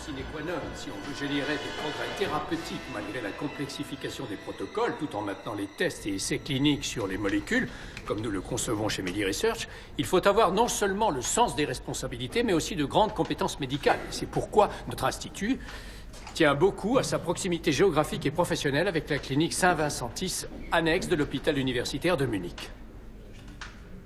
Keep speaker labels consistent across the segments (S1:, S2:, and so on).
S1: sine qua non si on veut générer des progrès thérapeutiques malgré la complexification des protocoles, tout en maintenant les tests et essais cliniques sur les molécules, comme nous le concevons chez MediResearch, il faut avoir non seulement le sens des responsabilités, mais aussi de grandes compétences médicales. C'est pourquoi notre institut tient beaucoup à sa proximité géographique et professionnelle avec la clinique Saint-Vincentis, annexe de l'hôpital universitaire de Munich.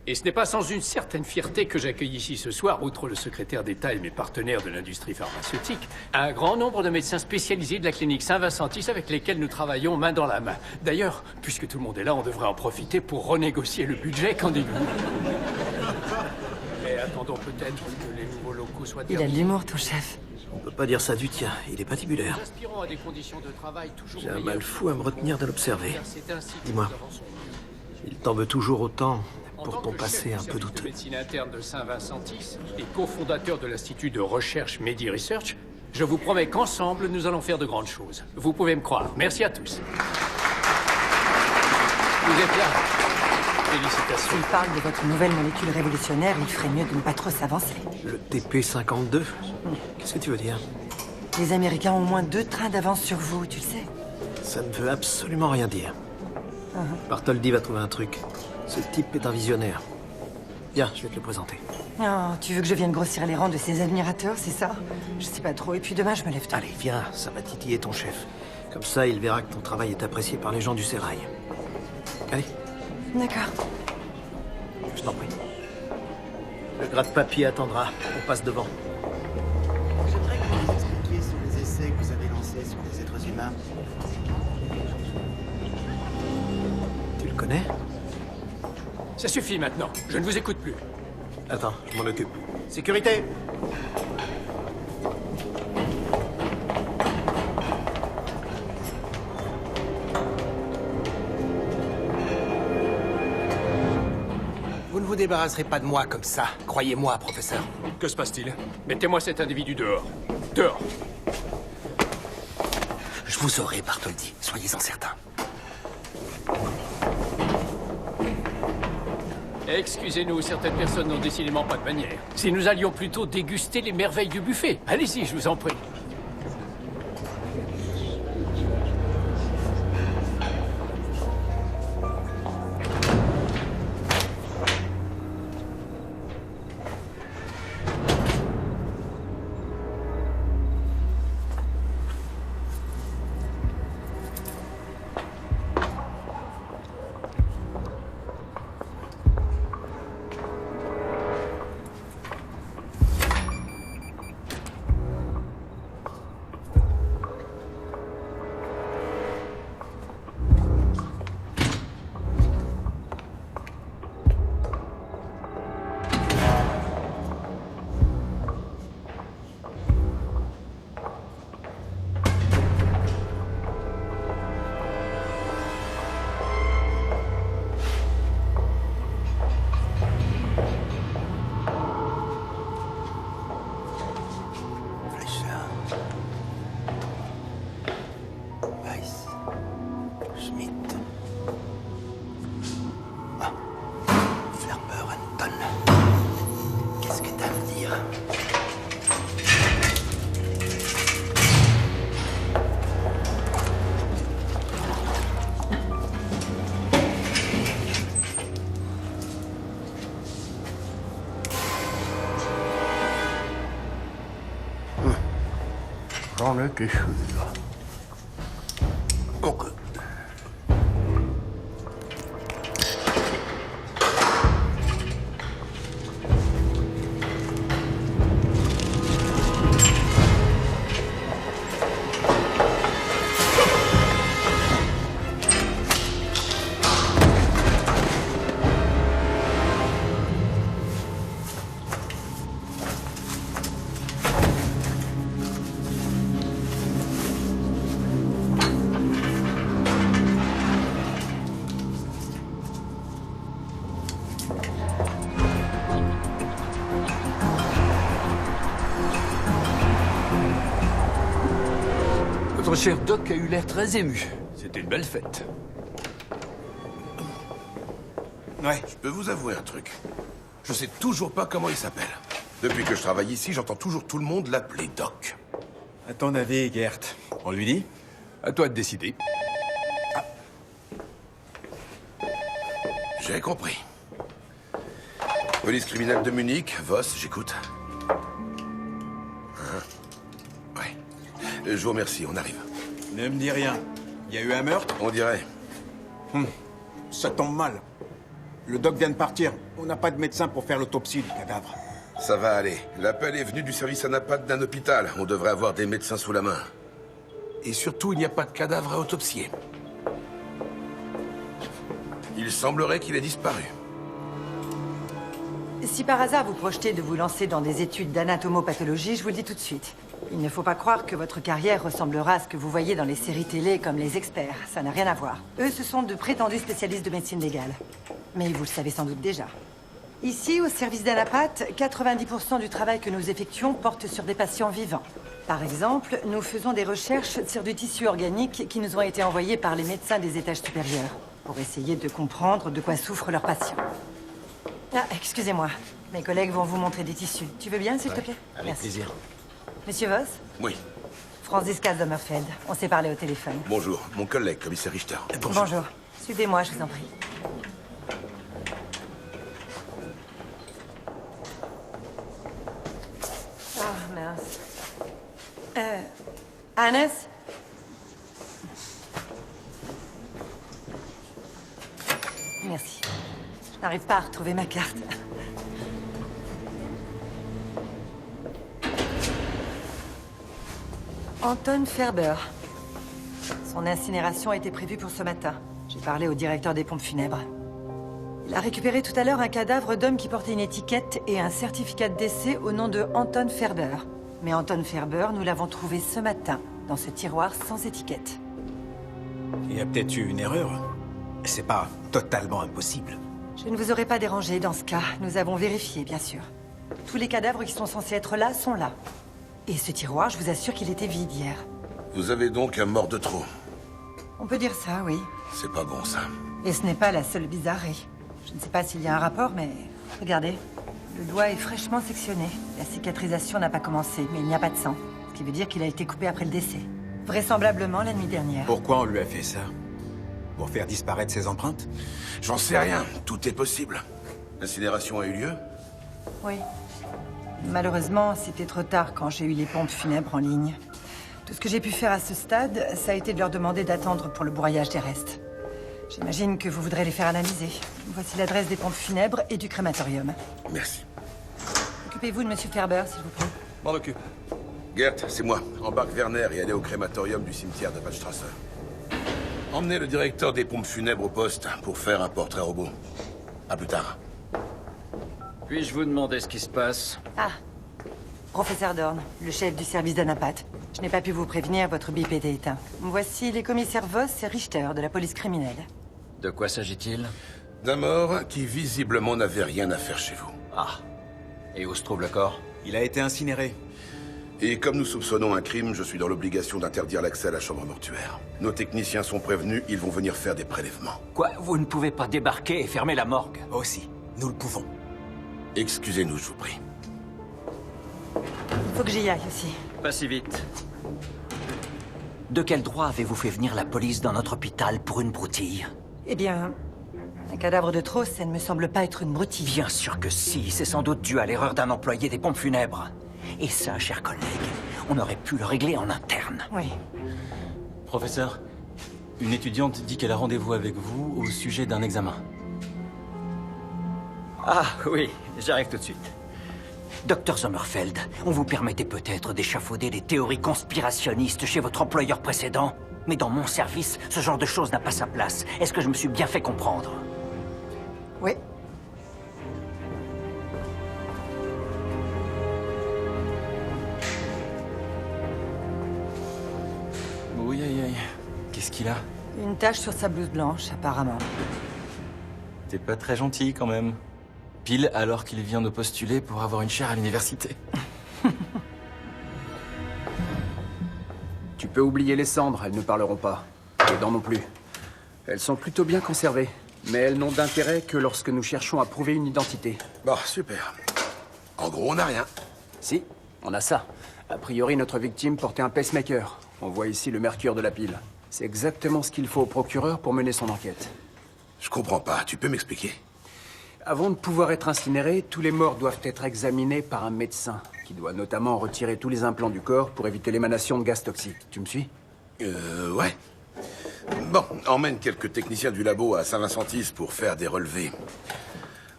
S1: Et ce n'est pas sans une certaine fierté que j'accueille ici ce soir, outre le secrétaire d'État et mes partenaires de l'industrie pharmaceutique, un grand nombre de médecins spécialisés de la clinique Saint-Vincentis avec lesquels nous travaillons main dans la main. D'ailleurs, puisque tout le monde est là, on devrait en profiter pour renégocier le budget, qu'en dites-vous? Mais attendons peut-être que les nouveaux locaux soient
S2: Il a de
S1: terminés.
S2: l'humour, ton chef.
S3: On peut pas dire ça du tien, il est patibulaire.
S1: Nous aspirons à des conditions de travail toujours
S3: J'ai un
S1: meilleures.
S3: mal fou à me retenir de l'observer.
S1: Car c'est ainsi que
S3: Dis-moi.
S1: nous avançons.
S3: Il t'en veut toujours autant
S1: En
S3: pour
S1: tant
S3: ton
S1: que
S3: passé
S1: chef
S3: un
S1: du
S3: peu
S1: service de
S3: douteux.
S1: médecine interne de Saint-Vincentis et cofondateur de l'Institut de recherche MediResearch, je vous promets qu'ensemble, nous allons faire de grandes choses. Vous pouvez me croire. Merci à tous. Vous êtes là. Félicitations.
S2: S'il parle de votre nouvelle molécule révolutionnaire, il ferait mieux de ne pas trop s'avancer.
S3: Le TP52 Qu'est-ce que tu veux dire?
S2: Les Américains ont au moins 2 trains d'avance sur vous, tu le sais.
S3: Ça ne veut absolument rien dire. Bartholdi va trouver un truc. Ce type est un visionnaire. Viens, je vais te le présenter.
S2: Oh, tu veux que je vienne grossir les rangs de ses admirateurs, c'est ça? Je sais pas trop, et puis demain je me lève tôt.
S3: Allez, viens, ça va titiller ton chef. Comme ça, il verra que ton travail est apprécié par les gens du sérail. Allez,
S2: D'accord.
S3: je t'en prie. Le gratte-papier attendra. On passe devant.
S4: J'aimerais que vous nous expliquiez sur les essais que vous avez lancés sur les êtres humains.
S3: Tu le connais?
S1: Ça suffit maintenant. Je ne vous écoute plus.
S3: Attends, je m'en occupe. Sécurité!
S5: Vous ne vous débarrasserez pas de moi comme ça. Croyez-moi, professeur.
S1: Que se passe-t-il? Mettez-moi cet individu dehors. Dehors.
S5: Je vous aurai, Bartholdi. Soyez-en certain.
S1: Excusez-nous, certaines personnes n'ont décidément pas de manière. Si nous allions plutôt déguster les merveilles du buffet. Allez-y, je vous en prie.
S5: Fleischer. Weiss. Schmidt. Ah. Ferber Anton. Qu'est-ce que t'as à me dire?
S6: J'en étais sûr.
S5: Ok.
S6: Votre cher Doc a eu l'air très ému. C'était une belle fête.
S7: Ouais, je peux vous avouer un truc. Je sais toujours pas comment il s'appelle. Depuis que je travaille ici, j'entends toujours tout le monde l'appeler Doc.
S8: À ton avis, Gert, on lui dit?
S6: À toi de décider.
S7: J'ai compris. Police criminelle de Munich, Voss, j'écoute. Ouais. Je vous remercie, on arrive.
S8: Ne me dis rien. Il y a eu un meurtre?
S7: On dirait.
S8: Ça tombe mal. Le doc vient de partir. On n'a pas de médecin pour faire l'autopsie du cadavre.
S7: Ça va aller. L'appel est venu du service anapathe d'un hôpital. On devrait avoir des médecins sous la main. Et surtout, il n'y a pas de cadavre à autopsier. Il semblerait qu'il ait disparu.
S2: Si par hasard vous projetez de vous lancer dans des études d'anatomopathologie, je vous le dis tout de suite. Il ne faut pas croire que votre carrière ressemblera à ce que vous voyez dans les séries télé comme Les Experts. Ça n'a rien à voir. Eux, ce sont de prétendus spécialistes de médecine légale. Mais vous le savez sans doute déjà. Ici, au service d'Anapat, 90% du travail que nous effectuons porte sur des patients vivants. Par exemple, nous faisons des recherches sur du tissu organique qui nous ont été envoyés par les médecins des étages supérieurs, pour essayer de comprendre de quoi souffrent leurs patients. Ah, excusez-moi. Mes collègues vont vous montrer des tissus. Tu veux bien, s'il te plaît?
S3: Avec
S2: Merci.
S3: plaisir.
S2: Monsieur Voss?
S7: Oui.
S2: Francis Sommerfeld. On s'est parlé au téléphone.
S7: Bonjour. Mon collègue, commissaire Richter.
S2: Bonjour. Suivez-moi, je vous en prie. Ah, mince. Hannes? Merci. Je n'arrive pas à retrouver ma carte. Anton Ferber. Son incinération a été prévue pour ce matin. J'ai parlé au directeur des pompes funèbres. Il a récupéré tout à l'heure un cadavre d'homme qui portait une étiquette et un certificat de décès au nom de Anton Ferber. Mais Anton Ferber, nous l'avons trouvé ce matin, dans ce tiroir sans étiquette.
S8: Il y a peut-être eu une erreur. C'est pas totalement impossible.
S2: Je ne vous aurais pas dérangé dans ce cas. Nous avons vérifié, bien sûr. Tous les cadavres qui sont censés être là sont là. Et ce tiroir, je vous assure qu'il était vide hier.
S7: Vous avez donc un mort de trop.
S2: On peut dire ça, oui.
S7: C'est pas bon, ça.
S2: Et ce n'est pas la seule bizarrerie. Je ne sais pas s'il y a un rapport, mais... Regardez. Le doigt est fraîchement sectionné. La cicatrisation n'a pas commencé, mais il n'y a pas de sang. Ce qui veut dire qu'il a été coupé après le décès. Vraisemblablement la nuit dernière.
S8: Pourquoi on lui a fait ça? Pour faire disparaître ses empreintes?
S7: J'en sais rien. Tout est possible. L'incinération a eu lieu?
S2: Oui. Malheureusement, c'était trop tard quand j'ai eu les pompes funèbres en ligne. Tout ce que j'ai pu faire à ce stade, ça a été de leur demander d'attendre pour le broyage des restes. J'imagine que vous voudrez les faire analyser. Voici l'adresse des pompes funèbres et du crématorium.
S7: Merci.
S2: Occupez-vous de Monsieur Ferber, s'il vous plaît.
S6: M'en occupe.
S7: Gert, c'est moi. Embarque Werner et allez au crématorium du cimetière de Waldstrasse. Emmenez le directeur des pompes funèbres au poste pour faire un portrait robot. À plus tard.
S9: Puis-je vous demander ce qui se passe?
S2: Ah. Professeur Dorn, le chef du service d'Anapat. Je n'ai pas pu vous prévenir, votre bip était éteint. Voici les commissaires Voss et Richter de la police criminelle.
S9: De quoi s'agit-il?
S7: D'un mort qui visiblement n'avait rien à faire chez vous.
S9: Ah. Et où se trouve le corps?
S8: Il a été incinéré.
S7: Et comme nous soupçonnons un crime, je suis dans l'obligation d'interdire l'accès à la chambre mortuaire. Nos techniciens sont prévenus, ils vont venir faire des prélèvements.
S9: Quoi? Vous ne pouvez pas débarquer et fermer la morgue?
S8: Aussi, nous le pouvons.
S7: Excusez-nous, je vous prie.
S2: Il faut que j'y aille aussi.
S9: Pas si vite. De quel droit avez-vous fait venir la police dans notre hôpital pour une broutille?
S2: Eh bien, un cadavre de trop, ça ne me semble pas être une broutille.
S9: Bien sûr que si, c'est sans doute dû à l'erreur d'un employé des pompes funèbres. Et ça, chers collègues, on aurait pu le régler en interne.
S2: Oui.
S10: Professeur, une étudiante dit qu'elle a rendez-vous avec vous au sujet d'un examen.
S9: Ah oui, j'arrive tout de suite. Docteur Sommerfeld, on vous permettait peut-être d'échafauder des théories conspirationnistes chez votre employeur précédent, mais dans mon service, ce genre de choses n'a pas sa place. Est-ce que je me suis bien fait comprendre?
S2: Oui.
S10: Oui, aïe, aïe. Qu'est-ce qu'il a?
S2: Une tache sur sa blouse blanche, apparemment.
S10: T'es pas très gentil, quand même. Pile alors qu'il vient de postuler pour avoir une chaire à l'université.
S6: Tu peux oublier les cendres, elles ne parleront pas. Les dents non plus. Elles sont plutôt bien conservées, mais elles n'ont d'intérêt que lorsque nous cherchons à prouver une identité.
S7: Bon, super. En gros, on n'a rien.
S6: Si, On a ça. A priori, notre victime portait un pacemaker. On voit ici le mercure de la pile. C'est exactement ce qu'il faut au procureur pour mener son enquête.
S7: Je comprends pas. Tu peux m'expliquer?
S6: Avant de pouvoir être incinérés, tous les morts doivent être examinés par un médecin, qui doit notamment retirer tous les implants du corps pour éviter l'émanation de gaz toxiques. Tu me suis?
S7: Ouais. Bon, emmène quelques techniciens du labo à Saint-Vincentis pour faire des relevés.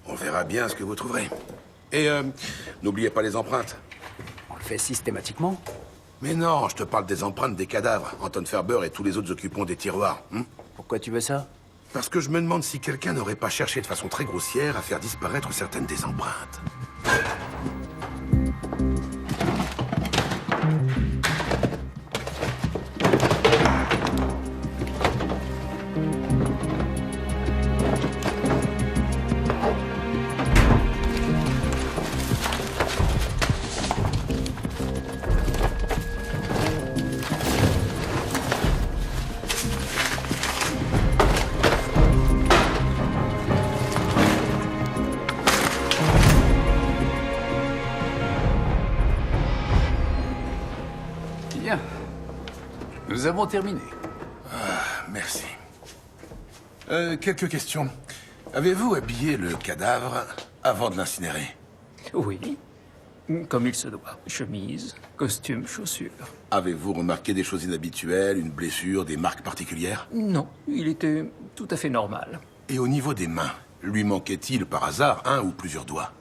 S7: On verra bien ce que vous trouverez. Et n'oubliez pas les empreintes.
S6: On le fait systématiquement?
S7: Mais non, je te parle des empreintes des cadavres. Anton Ferber et tous les autres occupants des tiroirs.
S6: Pourquoi tu veux ça?
S7: Parce que je me demande si quelqu'un n'aurait pas cherché de façon très grossière à faire disparaître certaines des empreintes.
S5: Bien. Nous avons terminé.
S7: Merci. Quelques questions. Avez-vous habillé le cadavre avant de l'incinérer?
S11: Oui. Comme il se doit. Chemise, costume, chaussures.
S7: Avez-vous remarqué des choses inhabituelles, une blessure, des marques particulières?
S11: Non, il était tout à fait normal.
S7: Et au niveau des mains, lui manquait-il par hasard un ou plusieurs doigts?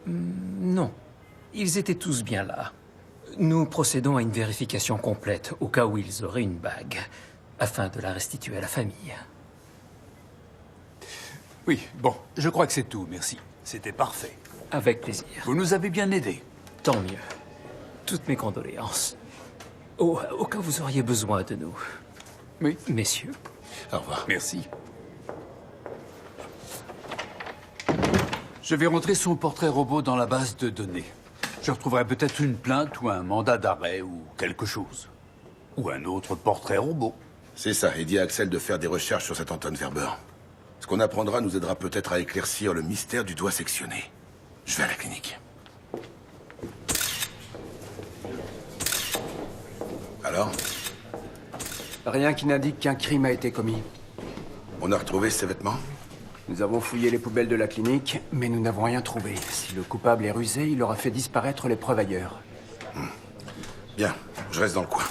S11: Non. Ils étaient tous bien là. Nous procédons à une vérification complète au cas où ils auraient une bague, afin de la restituer à la famille.
S5: Oui, bon, je crois que c'est tout, merci. C'était parfait.
S11: Avec plaisir.
S5: Vous nous avez bien aidés.
S11: Tant mieux. Toutes mes condoléances. Au cas où vous auriez besoin de nous.
S5: Oui.
S11: Messieurs.
S7: Au revoir.
S5: Merci. Je vais rentrer son portrait robot dans la base de données. Je retrouverai peut-être une plainte ou un mandat d'arrêt ou quelque chose. Ou un autre portrait robot.
S7: C'est ça, et dis à Axel de faire des recherches sur cet Anton Ferber. Ce qu'on apprendra nous aidera peut-être à éclaircir le mystère du doigt sectionné. Je vais à la clinique. Alors?
S6: Rien qui n'indique qu'un crime a été commis.
S7: On a retrouvé ses vêtements?
S6: Nous avons fouillé les poubelles de la clinique, mais nous n'avons rien trouvé. Si le coupable est rusé, il aura fait disparaître les preuves ailleurs.
S7: Bien, je reste dans le coin.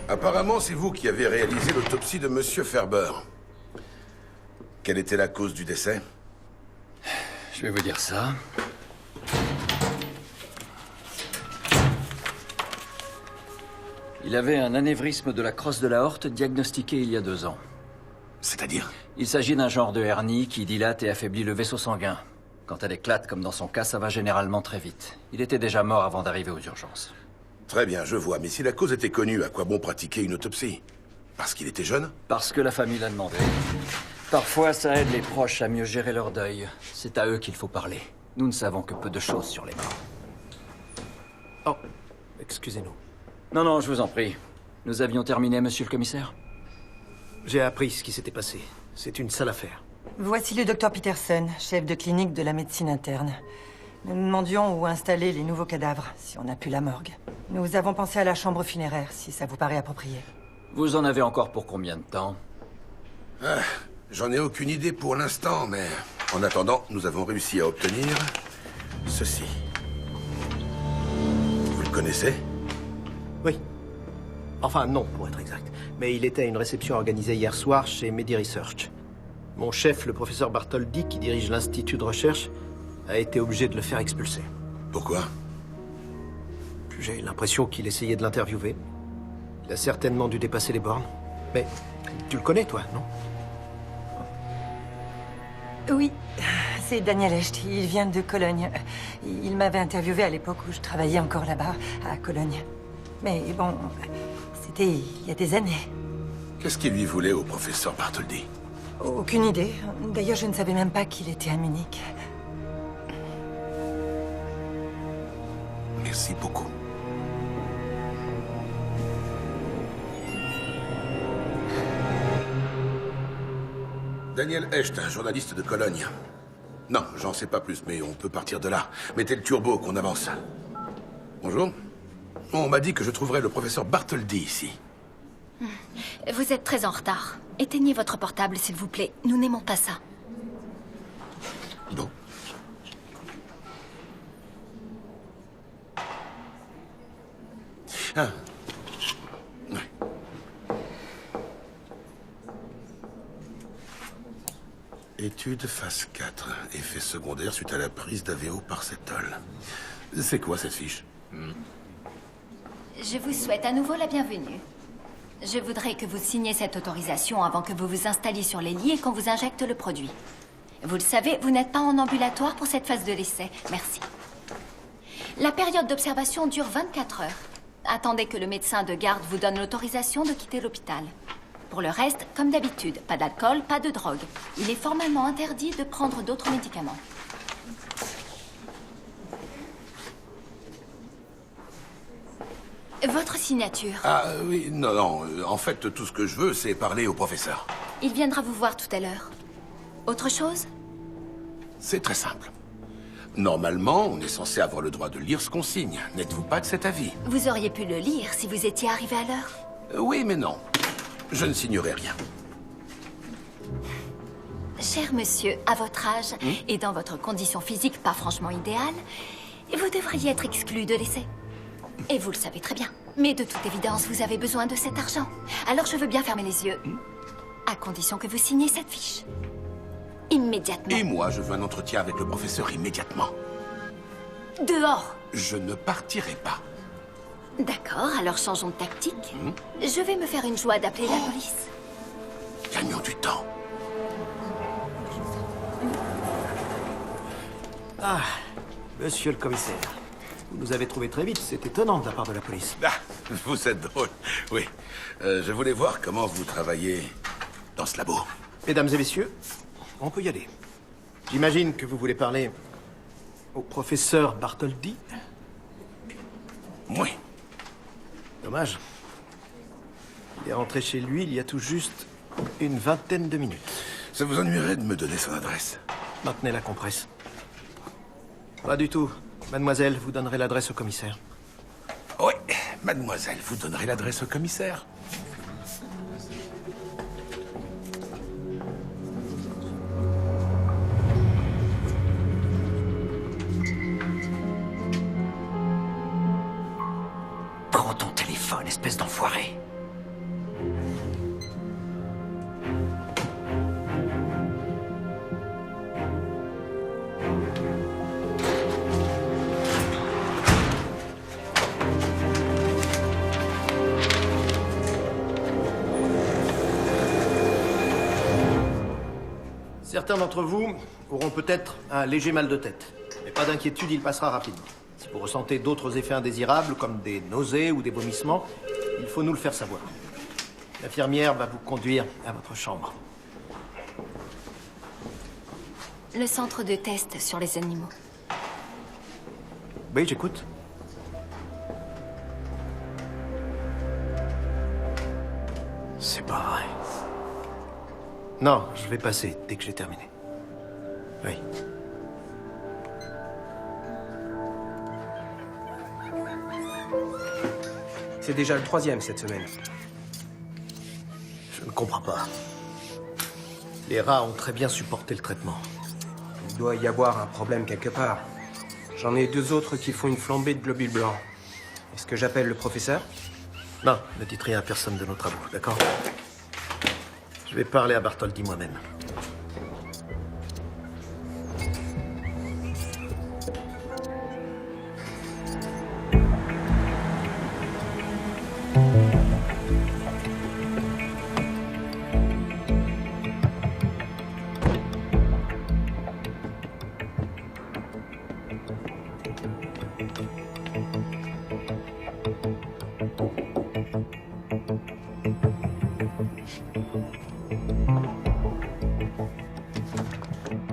S7: Apparemment, c'est vous qui avez réalisé l'autopsie de Monsieur Ferber. Quelle était la cause du décès?
S5: Je vais vous dire ça.
S9: Il avait un anévrisme de la crosse de l'aorte diagnostiqué il y a 2 ans.
S7: C'est-à-dire?
S9: Il s'agit d'un genre de hernie qui dilate et affaiblit le vaisseau sanguin. Quand elle éclate, comme dans son cas, ça va généralement très vite. Il était déjà mort avant d'arriver aux urgences.
S7: Très bien, je vois. Mais si la cause était connue, à quoi bon pratiquer une autopsie? Parce qu'il était jeune?
S9: Parce que la famille l'a demandé. Parfois, ça aide les proches à mieux gérer leur deuil. C'est à eux qu'il faut parler. Nous ne savons que peu de choses sur les morts.
S3: Oh, excusez-nous.
S9: Non, je vous en prie. Nous avions terminé, monsieur le commissaire?
S3: J'ai appris ce qui s'était passé. C'est une sale affaire.
S2: Voici le docteur Peterson, chef de clinique de la médecine interne. Nous nous demandions où installer les nouveaux cadavres, si on n'a plus la morgue. Nous avons pensé à la chambre funéraire, si ça vous paraît approprié.
S9: Vous en avez encore pour combien de temps?
S7: J'en ai aucune idée pour l'instant, mais... En attendant, nous avons réussi à obtenir... ceci. Vous le connaissez?
S3: Oui. Enfin, non, pour être exact. Mais il était à une réception organisée hier soir chez Medi Research. Mon chef, le professeur Bartholdi, qui dirige l'institut de recherche, a été obligé de le faire expulser.
S7: Pourquoi?
S3: J'ai l'impression qu'il essayait de l'interviewer. Il a certainement dû dépasser les bornes. Mais tu le connais, toi, non?
S2: Oui, c'est Daniel Echt. Il vient de Cologne. Il m'avait interviewé à l'époque où je travaillais encore là-bas, à Cologne. Mais bon, c'était il y a des années.
S7: Qu'est-ce qu'il lui voulait au professeur Bartholdi?
S2: Aucune idée. D'ailleurs, je ne savais même pas qu'il était à Munich.
S7: Merci beaucoup. Daniel Echt, un journaliste de Cologne. Non, j'en sais pas plus, mais on peut partir de là. Mettez le turbo, qu'on avance. Bonjour. On m'a dit que je trouverais le professeur Bartholdi ici.
S12: Vous êtes très en retard. Éteignez votre portable, s'il vous plaît. Nous n'aimons pas ça.
S7: Bon. Ah. Ouais. Étude phase 4. Effet secondaire suite à la prise d'AVO par cétol. C'est quoi cette fiche?
S12: Je vous souhaite à nouveau la bienvenue. Je voudrais que vous signiez cette autorisation avant que vous vous installiez sur les lits et qu'on vous injecte le produit. Vous le savez, vous n'êtes pas en ambulatoire pour cette phase de l'essai. Merci. La période d'observation dure 24 heures. Attendez que le médecin de garde vous donne l'autorisation de quitter l'hôpital. Pour le reste, comme d'habitude, pas d'alcool, pas de drogue. Il est formellement interdit de prendre d'autres médicaments. Votre signature.
S7: Ah oui, non. En fait, tout ce que je veux, c'est parler au professeur.
S12: Il viendra vous voir tout à l'heure. Autre chose?
S7: C'est très simple. Normalement, on est censé avoir le droit de lire ce qu'on signe. N'êtes-vous pas de cet avis?
S12: Vous auriez pu le lire si vous étiez arrivé à l'heure.
S7: Oui, mais non. Je ne signerai rien.
S12: Cher monsieur, à votre âge et dans votre condition physique pas franchement idéale, vous devriez être exclu de l'essai. Et vous le savez très bien. Mais de toute évidence, vous avez besoin de cet argent. Alors je veux bien fermer les yeux. À condition que vous signiez cette fiche. Immédiatement.
S7: Et moi, je veux un entretien avec le professeur immédiatement.
S12: Dehors.
S7: Je ne partirai pas.
S12: D'accord, alors changeons de tactique. Je vais me faire une joie d'appeler la police.
S7: Gagnons du temps.
S3: Ah, monsieur le commissaire. Vous nous avez trouvé très vite, c'est étonnant de la part de la police.
S7: Ah, vous êtes drôle. Oui. Je voulais voir comment vous travaillez dans ce labo.
S3: Mesdames et messieurs, on peut y aller. J'imagine que vous voulez parler au professeur Bartholdi.
S7: Oui.
S3: Dommage. Il est rentré chez lui il y a tout juste une vingtaine de minutes.
S7: Ça vous ennuierait de me donner son adresse?
S3: Maintenez la compresse. Pas du tout. Mademoiselle, vous donnerez l'adresse au commissaire.
S7: Oui, mademoiselle, vous donnerez l'adresse au commissaire.
S9: Prends ton téléphone, espèce d'enfoiré.
S3: Certains d'entre vous auront peut-être un léger mal de tête. Mais pas d'inquiétude, il passera rapidement. Si vous ressentez d'autres effets indésirables, comme des nausées ou des vomissements, il faut nous le faire savoir. L'infirmière va vous conduire à votre chambre.
S12: Le centre de test sur les animaux.
S3: Oui, j'écoute. C'est pas vrai. Non, je vais passer dès que j'ai terminé. Oui.
S6: C'est déjà le 3e cette semaine.
S3: Je ne comprends pas. Les rats ont très bien supporté le traitement.
S6: Il doit y avoir un problème quelque part. J'en ai 2 autres qui font une flambée de globules blancs. Est-ce que j'appelle le professeur?
S3: Non, ne dites rien à personne de nos travaux, d'accord? Je vais parler à Bartholdi moi-même.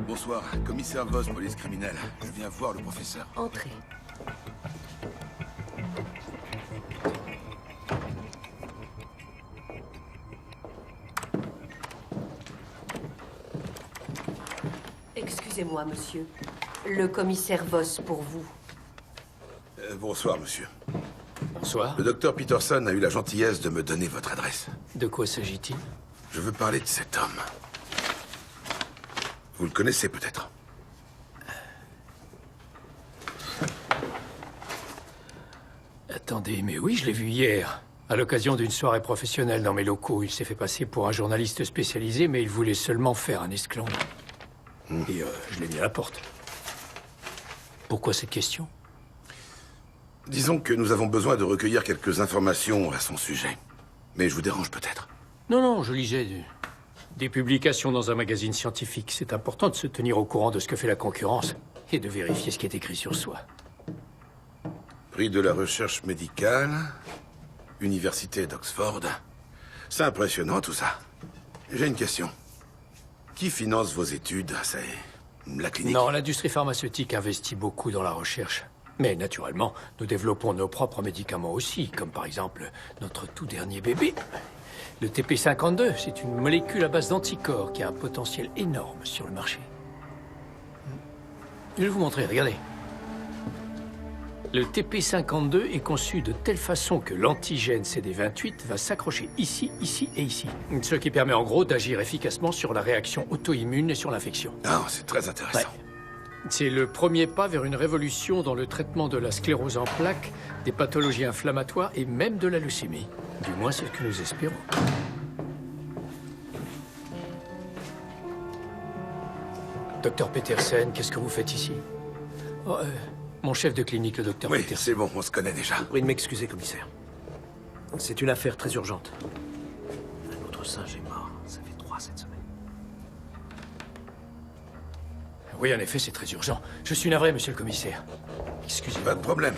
S7: Bonsoir, commissaire Voss, police criminelle. Je viens voir le professeur.
S12: Entrez.
S13: c'est moi, monsieur. Le commissaire Voss pour vous.
S7: Bonsoir, monsieur.
S1: Bonsoir.
S7: Le docteur Peterson a eu la gentillesse de me donner votre adresse.
S1: De quoi s'agit-il?
S7: Je veux parler de cet homme. Vous le connaissez peut-être?
S1: Attendez, mais oui, je l'ai vu hier. À l'occasion d'une soirée professionnelle dans mes locaux, il s'est fait passer pour un journaliste spécialisé, mais il voulait seulement faire un esclandre. Et je l'ai mis à la porte. Pourquoi cette question?
S7: Disons que nous avons besoin de recueillir quelques informations à son sujet. Mais je vous dérange peut-être.
S1: Non, non, je lisais des publications dans un magazine scientifique. C'est important de se tenir au courant de ce que fait la concurrence et de vérifier ce qui est écrit sur soi.
S7: Prix de la recherche médicale, Université d'Oxford. C'est impressionnant tout ça. J'ai une question. Qui finance vos études? C'est la clinique?
S1: Non, l'industrie pharmaceutique investit beaucoup dans la recherche. Mais naturellement, nous développons nos propres médicaments aussi, comme par exemple notre tout dernier bébé. Le TP52, c'est une molécule à base d'anticorps qui a un potentiel énorme sur le marché. Je vais vous montrer, regardez. Le TP52 est conçu de telle façon que l'antigène CD28 va s'accrocher ici, ici et ici. Ce qui permet en gros d'agir efficacement sur la réaction auto-immune et sur l'infection.
S7: Ah, c'est très intéressant.
S1: Ouais. C'est le premier pas vers une révolution dans le traitement de la sclérose en plaques, des pathologies inflammatoires et même de la leucémie. Du moins, c'est ce que nous espérons. Docteur Petersen, qu'est-ce que vous faites ici? Mon chef de clinique, le docteur Petersen.
S7: Oui, c'est bon, on se connaît déjà.
S3: Je vous prie de m'excuser, commissaire. C'est une affaire très urgente. Un autre singe est mort. Ça fait 3 cette semaine.
S1: Oui, en effet, c'est très urgent. Je suis navré, monsieur le commissaire. Excusez-moi.
S7: Pas de problème.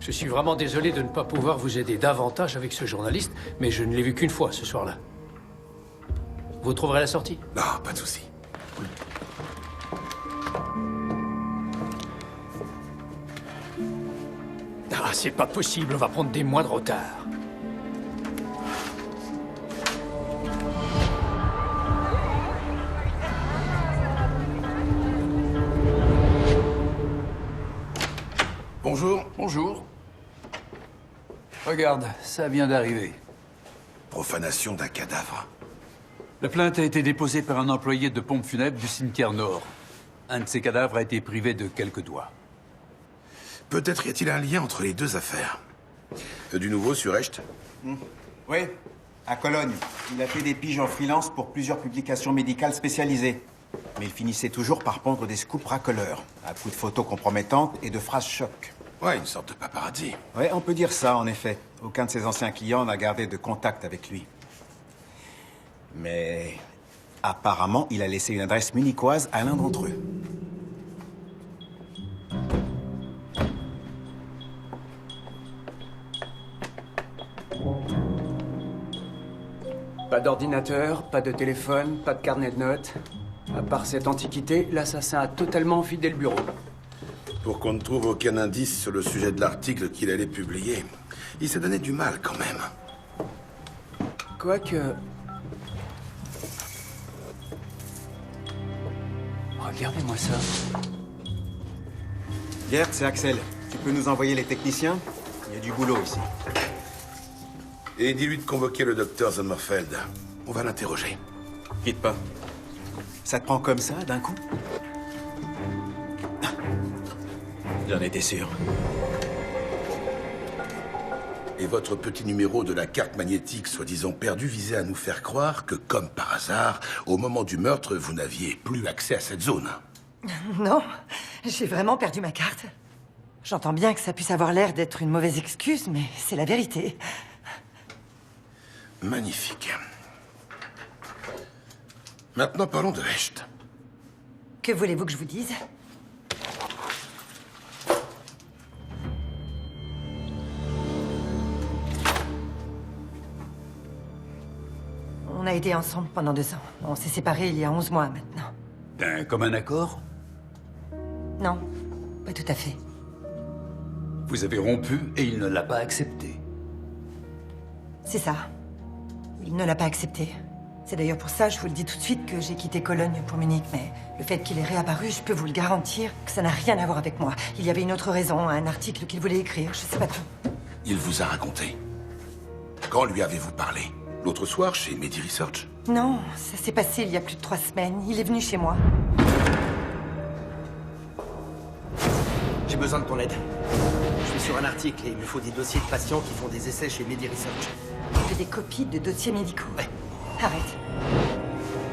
S1: Je suis vraiment désolé de ne pas pouvoir vous aider davantage avec ce journaliste, mais je ne l'ai vu qu'une fois ce soir-là. Vous trouverez la sortie?
S7: Non, pas de souci.
S1: Ah, c'est pas possible, on va prendre des mois de retard.
S7: Bonjour.
S5: Bonjour. Regarde, ça vient d'arriver.
S7: Profanation d'un cadavre.
S5: La plainte a été déposée par un employé de pompe funèbre du cimetière Nord. Un de ces cadavres a été privé de quelques doigts.
S7: Peut-être y a-t-il un lien entre les deux affaires. Du nouveau sur Echt?
S8: Oui, à Cologne. Il a fait des piges en freelance pour plusieurs publications médicales spécialisées. Mais il finissait toujours par pondre des scoops racoleurs, à coups de photos compromettantes et de phrases choc.
S7: Ouais, une sorte de paparazzi.
S8: Ouais, on peut dire ça, en effet. Aucun de ses anciens clients n'a gardé de contact avec lui. Mais apparemment, il a laissé une adresse munichoise à l'un d'entre eux.
S6: Pas d'ordinateur, pas de téléphone, pas de carnet de notes. À part cette antiquité, l'assassin a totalement vidé le bureau.
S7: Pour qu'on ne trouve aucun indice sur le sujet de l'article qu'il allait publier, il s'est donné du mal quand même.
S6: Quoique... Regardez-moi ça.
S8: Gert, c'est Axel. Tu peux nous envoyer les techniciens? Il y a du boulot ici.
S7: Et dis-lui de convoquer le docteur Sommerfeld. On va l'interroger.
S8: Quitte pas. Ça te prend comme ça, d'un coup? J'en étais sûr.
S7: Et votre petit numéro de la carte magnétique soi-disant perdu visait à nous faire croire que, comme par hasard, au moment du meurtre, vous n'aviez plus accès à cette zone.
S2: Non, j'ai vraiment perdu ma carte. J'entends bien que ça puisse avoir l'air d'être une mauvaise excuse, mais c'est la vérité.
S7: Magnifique. Maintenant, parlons de Echt.
S2: Que voulez-vous que je vous dise? On a été ensemble pendant 2 ans. On s'est séparés il y a 11 mois maintenant.
S5: D'un commun accord?
S2: Non, pas tout à fait.
S5: Vous avez rompu et il ne l'a pas accepté.
S2: C'est ça. Il ne l'a pas accepté. C'est d'ailleurs pour ça, je vous le dis tout de suite, que j'ai quitté Cologne pour Munich, mais le fait qu'il est réapparu, je peux vous le garantir, que ça n'a rien à voir avec moi. Il y avait une autre raison, un article qu'il voulait écrire, je sais pas tout.
S7: Il vous a raconté. Quand lui avez-vous parlé? L'autre soir, chez Medi Research?
S2: Non, ça s'est passé il y a plus de 3 semaines. Il est venu chez moi.
S3: J'ai besoin de ton aide. Je suis sur un article et il me faut des dossiers de patients qui font des essais chez Medi Research.
S2: Tu fais des copies de dossiers médicaux?
S3: Ouais.
S2: Arrête.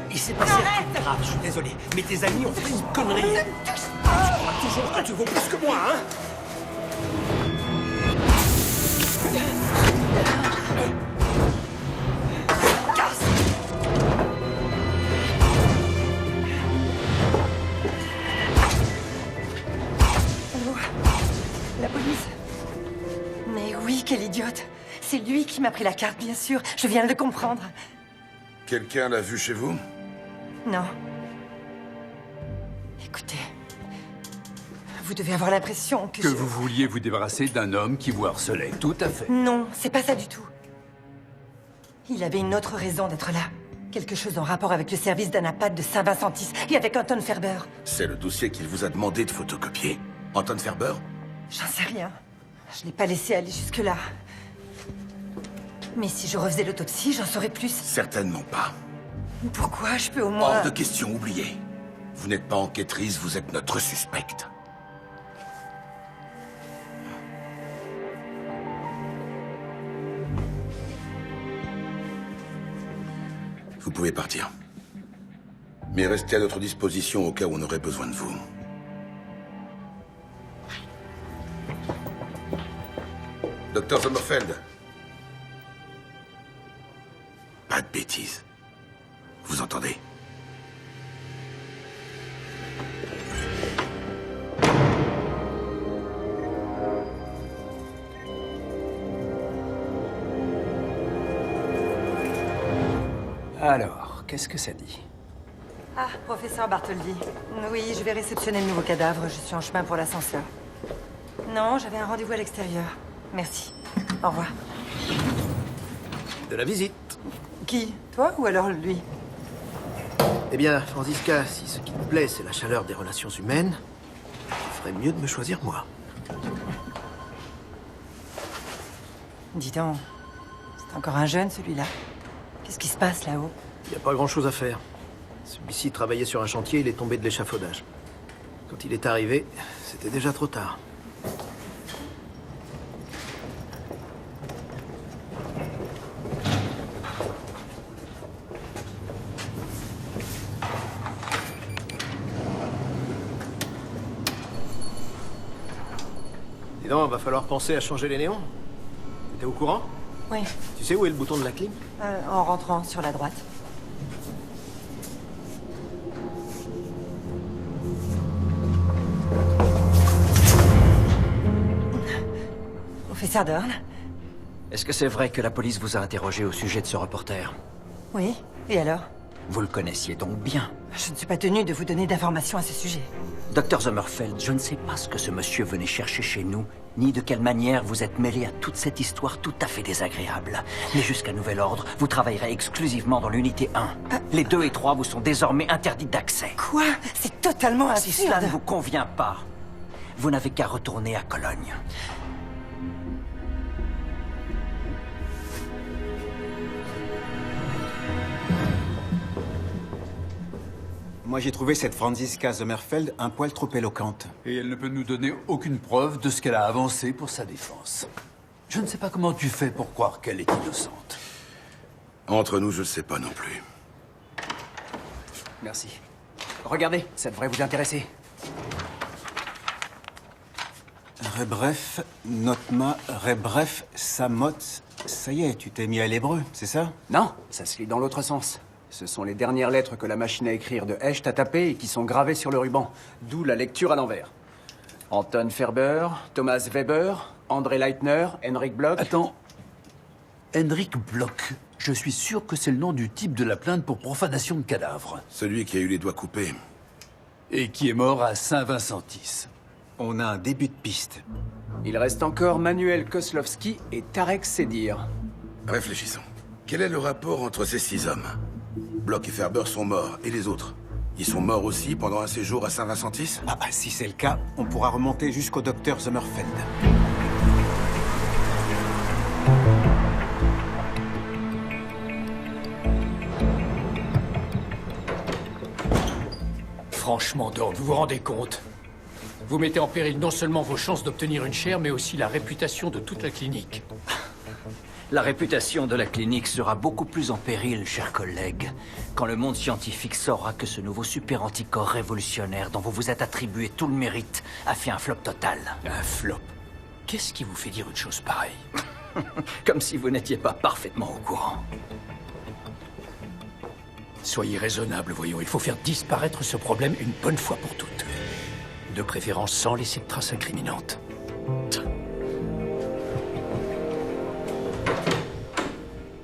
S3: Il s'est passé un truc grave, je suis désolé. Mais tes amis ont fait une connerie. Tu crois toujours que tu vaux plus que moi, hein?
S2: Allô? La police? Mais oui, quel idiote. C'est lui qui m'a pris la carte, bien sûr. Je viens de le comprendre.
S7: Quelqu'un l'a vu chez vous?
S2: Non. Écoutez, vous devez avoir l'impression que
S5: vous vouliez vous débarrasser d'un homme qui vous harcelait. Tout à fait.
S2: Non, c'est pas ça du tout. Il avait une autre raison d'être là. Quelque chose en rapport avec le service d'Anapat de Saint-Vincentis et avec Anton Ferber.
S7: C'est le dossier qu'il vous a demandé de photocopier. Anton Ferber?
S2: J'en sais rien. Je l'ai pas laissé aller jusque-là. Mais si je refaisais l'autopsie, j'en saurais plus.
S7: Certainement pas.
S2: Pourquoi? Je peux au moins...
S7: Hors de question, oubliez. Vous n'êtes pas enquêtrice, vous êtes notre suspecte. Vous pouvez partir. Mais restez à notre disposition au cas où on aurait besoin de vous. Docteur Sommerfeld. Pas de bêtises. Vous entendez?
S6: Alors, qu'est-ce que ça dit?
S2: Ah, professeur Bartholdi. Oui, je vais réceptionner le nouveau cadavre. Je suis en chemin pour l'ascenseur. Non, j'avais un rendez-vous à l'extérieur. Merci. Au revoir.
S3: De la visite.
S2: Qui? Toi ou alors lui?
S3: Eh bien, Franziska, si ce qui te plaît, c'est la chaleur des relations humaines, tu ferais mieux de me choisir moi.
S2: Dis donc, c'est encore un jeune, celui-là. Qu'est-ce qui se passe là-haut?
S3: Il n'y a pas grand-chose à faire. Celui-ci travaillait sur un chantier, il est tombé de l'échafaudage. Quand il est arrivé, c'était déjà trop tard. Dis donc, va falloir penser à changer les néons. T'es au courant?
S2: Oui.
S3: Tu sais où est le bouton de la clim?
S2: En rentrant sur la droite. Professeur Dorn?
S9: Est-ce que c'est vrai que la police vous a interrogé au sujet de ce reporter?
S2: Oui. Et alors?
S9: Vous le connaissiez donc bien.
S2: Je ne suis pas tenue de vous donner d'informations à ce sujet.
S9: Docteur Sommerfeld, je ne sais pas ce que ce monsieur venait chercher chez nous, ni de quelle manière vous êtes mêlé à toute cette histoire tout à fait désagréable. Mais jusqu'à nouvel ordre, vous travaillerez exclusivement dans l'unité 1. Les 2 et 3 vous sont désormais interdits d'accès.
S2: Quoi? C'est totalement absurde.
S9: Si cela ne vous convient pas, vous n'avez qu'à retourner à Cologne.
S8: Moi, j'ai trouvé cette Franziska Sommerfeld un poil trop éloquente.
S5: Et elle ne peut nous donner aucune preuve de ce qu'elle a avancé pour sa défense. Je ne sais pas comment tu fais pour croire qu'elle est innocente.
S7: Entre nous, je ne sais pas non plus.
S6: Merci. Regardez, ça devrait vous intéresser.
S8: Rebref, Notma, Rebref, Samot. Ça y est, tu t'es mis à l'hébreu, c'est ça?
S6: Non, ça se lit dans l'autre sens. Ce sont les dernières lettres que la machine à écrire de Hecht a tapées et qui sont gravées sur le ruban. D'où la lecture à l'envers. Anton Ferber, Thomas Weber, André Leitner, Henrik Bloch...
S5: Attends. Henrik Bloch. Je suis sûr que c'est le nom du type de la plainte pour profanation de cadavre.
S7: Celui qui a eu les doigts coupés.
S5: Et qui est mort à Saint-Vincentis.
S8: On a un début de piste.
S6: Il reste encore Manuel Kozlowski et Tarek Sedir.
S7: Réfléchissons. Quel est le rapport entre ces 6 hommes? Bloch et Ferber sont morts. Et les autres? Ils sont morts aussi pendant un séjour à Saint-Vincentis?
S8: Ah, si c'est le cas, on pourra remonter jusqu'au docteur Sommerfeld.
S1: Franchement, Dorn, vous vous rendez compte? Vous mettez en péril non seulement vos chances d'obtenir une chaire, mais aussi la réputation de toute la clinique.
S9: La réputation de la clinique sera beaucoup plus en péril, chers collègues, quand le monde scientifique saura que ce nouveau super-anticorps révolutionnaire dont vous vous êtes attribué tout le mérite a fait un flop total.
S1: Un flop? Qu'est-ce qui vous fait dire une chose pareille?
S9: Comme si vous n'étiez pas parfaitement au courant.
S1: Soyez raisonnable, voyons. Il faut faire disparaître ce problème une bonne fois pour toutes. De préférence sans laisser de traces incriminantes.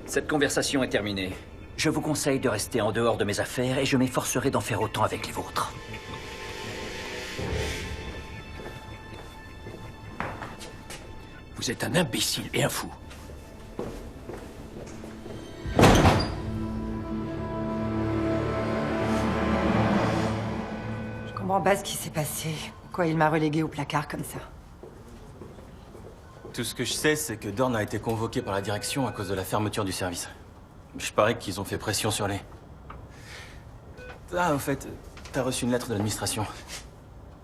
S9: Cette conversation est terminée. Je vous conseille de rester en dehors de mes affaires et je m'efforcerai d'en faire autant avec les vôtres.
S1: Vous êtes un imbécile et un fou.
S2: Je comprends pas ce qui s'est passé. Pourquoi il m'a relégué au placard comme ça?
S10: Tout ce que je sais, c'est que Dorn a été convoqué par la direction à cause de la fermeture du service. Je parie qu'ils ont fait pression sur les... Ah, au fait, t'as reçu une lettre de l'administration.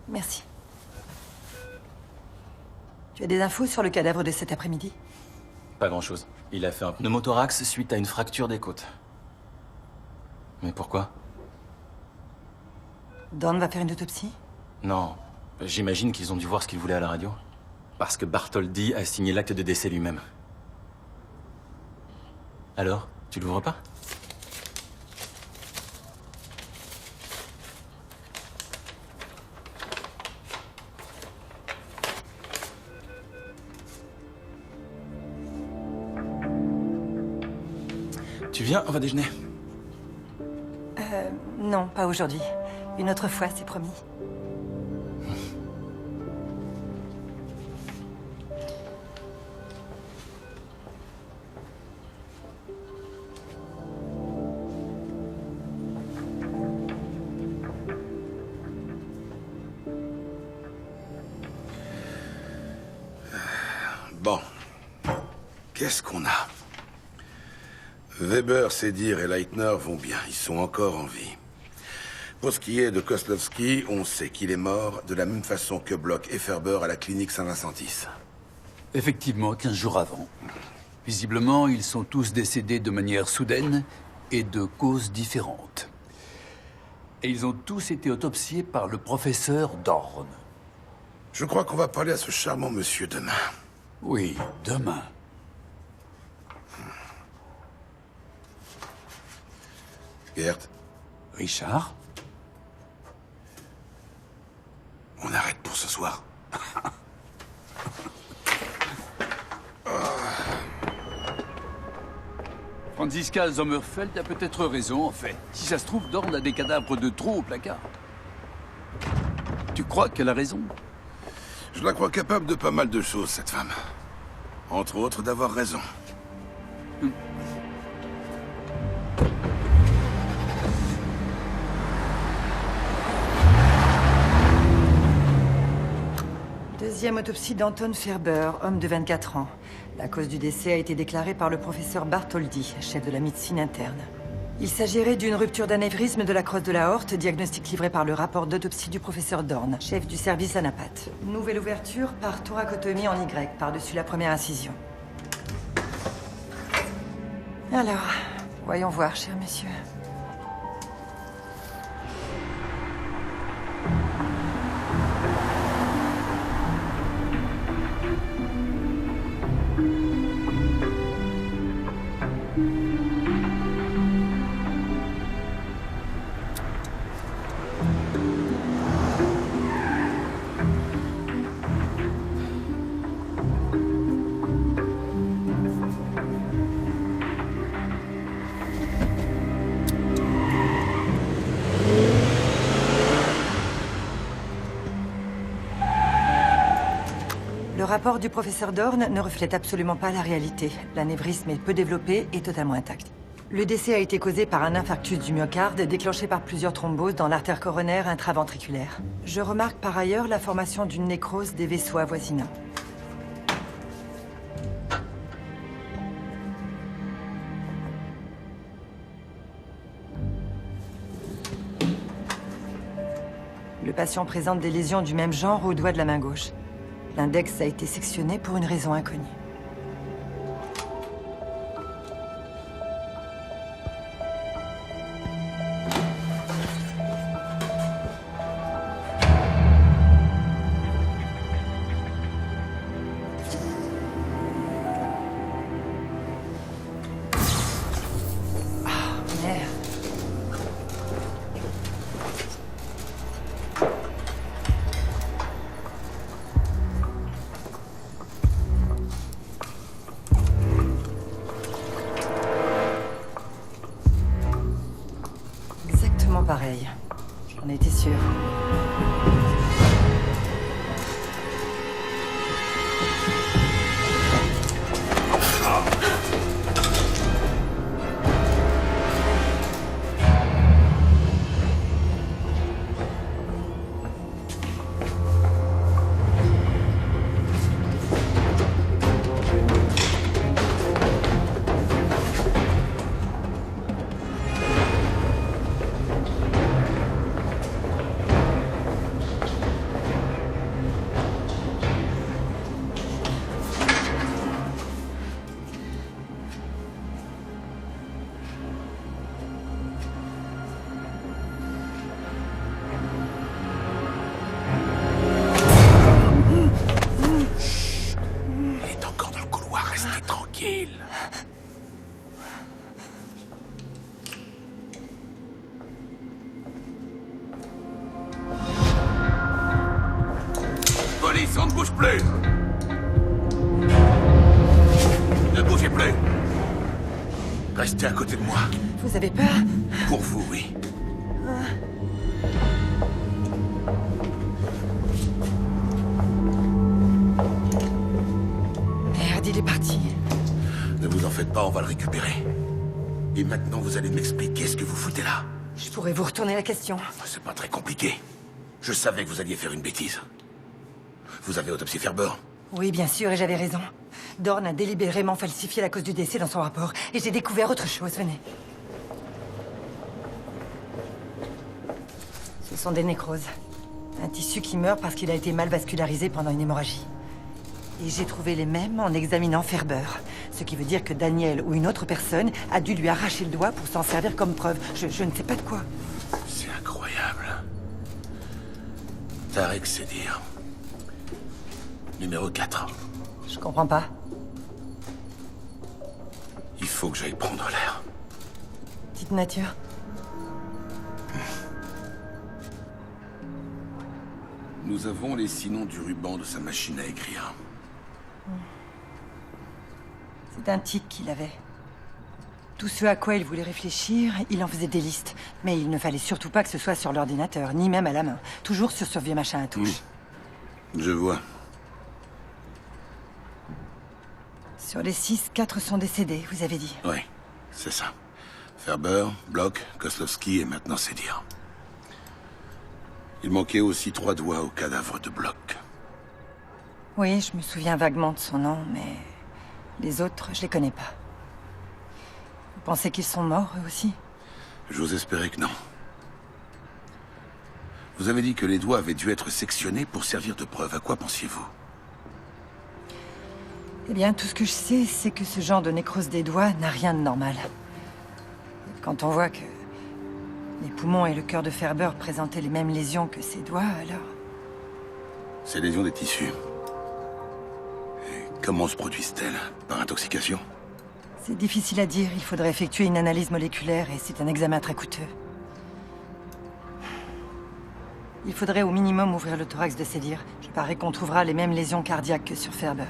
S2: Merci. Tu as des infos sur le cadavre de cet après-midi?
S10: Pas grand-chose. Il a fait un pneumothorax suite à une fracture des côtes. Mais pourquoi?
S2: Dorn va faire une autopsie?
S10: Non. J'imagine qu'ils ont dû voir ce qu'ils voulaient à la radio. Parce que Bartholdi a signé l'acte de décès lui-même. Alors, tu l'ouvres pas? Tu viens, on va déjeuner.
S2: Non, pas aujourd'hui. Une autre fois, c'est promis.
S7: Bon. Qu'est-ce qu'on a? Weber, Sedir et Leitner vont bien. Ils sont encore en vie. Pour ce qui est de Koslowski, on sait qu'il est mort de la même façon que Bloch et Ferber à la clinique Saint-Vincentis.
S5: Effectivement, 15 jours avant. Visiblement, ils sont tous décédés de manière soudaine et de causes différentes. Et ils ont tous été autopsiés par le professeur Dorn.
S7: Je crois qu'on va parler à ce charmant monsieur demain.
S5: Oui, demain.
S7: Gert?
S5: Richard?
S7: On arrête pour ce soir.
S5: Franziska Sommerfeld a peut-être raison, en fait. Si ça se trouve, Dorn a des cadavres de trop au placard. Tu crois qu'elle a raison?
S7: Je la crois capable de pas mal de choses, cette femme. Entre autres, d'avoir raison.
S2: Deuxième autopsie d'Anton Ferber, homme de 24 ans. La cause du décès a été déclarée par le professeur Bartholdi, chef de la médecine interne. Il s'agirait d'une rupture d'anévrisme de la crosse de l'aorte, diagnostic livré par le rapport d'autopsie du professeur Dorn, chef du service ANAPAT. Nouvelle ouverture par thoracotomie en Y, par-dessus la première incision. Alors, voyons voir, cher monsieur. Le rapport du professeur Dorn ne reflète absolument pas la réalité. L'anévrisme est peu développé et totalement intact. Le décès a été causé par un infarctus du myocarde déclenché par plusieurs thromboses dans l'artère coronaire intraventriculaire. Je remarque par ailleurs la formation d'une nécrose des vaisseaux avoisinants. Le patient présente des lésions du même genre au doigt de la main gauche. L'index a été sectionné pour une raison inconnue. Pareil. J'en étais sûre.
S7: Police, on ne bouge plus! Ne bougez plus! Restez à côté de moi.
S2: Vous avez peur?
S7: Pour vous, oui.
S2: Merde, il est parti.
S7: Ne vous en faites pas, on va le récupérer. Et maintenant, vous allez m'expliquer ce que vous foutez là.
S2: Je pourrais vous retourner la question.
S7: C'est pas très compliqué. Je savais que vous alliez faire une bêtise. Vous avez autopsié Ferber?
S2: Oui, bien sûr, et j'avais raison. Dorn a délibérément falsifié la cause du décès dans son rapport, et j'ai découvert autre chose, venez. Ce sont des nécroses. Un tissu qui meurt parce qu'il a été mal vascularisé pendant une hémorragie. Et j'ai trouvé les mêmes en examinant Ferber. Ce qui veut dire que Daniel ou une autre personne a dû lui arracher le doigt pour s'en servir comme preuve. Je ne sais pas de quoi.
S7: C'est incroyable. Tarek Sedir. Numéro 4.
S2: Je comprends pas.
S7: Il faut que j'aille prendre l'air.
S2: Petite nature.
S7: Nous avons les 6 noms du ruban de sa machine à écrire.
S2: C'est un tic qu'il avait. Tout ce à quoi il voulait réfléchir, il en faisait des listes. Mais il ne fallait surtout pas que ce soit sur l'ordinateur, ni même à la main. Toujours sur ce vieux machin à touche.
S7: Je vois.
S2: Sur les 6, 4 sont décédés, vous avez dit.
S7: Oui, c'est ça. Ferber, Bloch, Koslowski et maintenant Sedir. Il manquait aussi 3 doigts au cadavre de Bloch.
S2: Oui, je me souviens vaguement de son nom, mais... les autres, je les connais pas. Vous pensez qu'ils sont morts, eux aussi?
S7: J'ose espérer que non. Vous avez dit que les doigts avaient dû être sectionnés pour servir de preuve. À quoi pensiez-vous?
S2: Eh bien, tout ce que je sais, c'est que ce genre de nécrose des doigts n'a rien de normal. Quand on voit que les poumons et le cœur de Ferber présentaient les mêmes lésions que ses doigts, alors...
S7: Ces lésions des tissus. Et comment se produisent-elles? Par intoxication?
S2: C'est difficile à dire. Il faudrait effectuer une analyse moléculaire et c'est un examen très coûteux. Il faudrait au minimum ouvrir le thorax de Sedir. Je parie qu'on trouvera les mêmes lésions cardiaques que sur Ferber.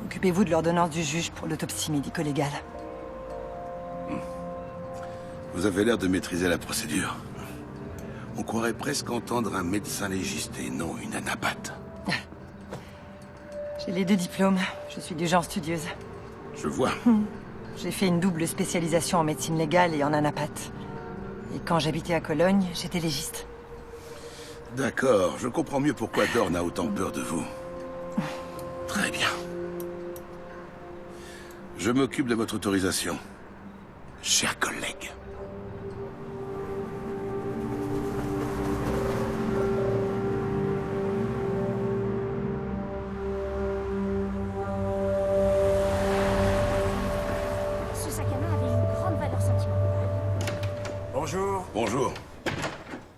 S2: Occupez-vous de l'ordonnance du juge pour l'autopsie médico-légale.
S7: Vous avez l'air de maîtriser la procédure. On croirait presque entendre un médecin légiste et non une anapathe.
S2: J'ai les 2 diplômes. Je suis du genre studieuse.
S7: Je vois.
S2: J'ai fait une double spécialisation en médecine légale et en anapath. Et quand j'habitais à Cologne, j'étais légiste.
S7: D'accord, je comprends mieux pourquoi Dorn a autant peur de vous. Très bien. Je m'occupe de votre autorisation, cher collègue.
S14: Ce sac à main avait une grande valeur sentimentale.
S8: Bonjour.
S7: Bonjour.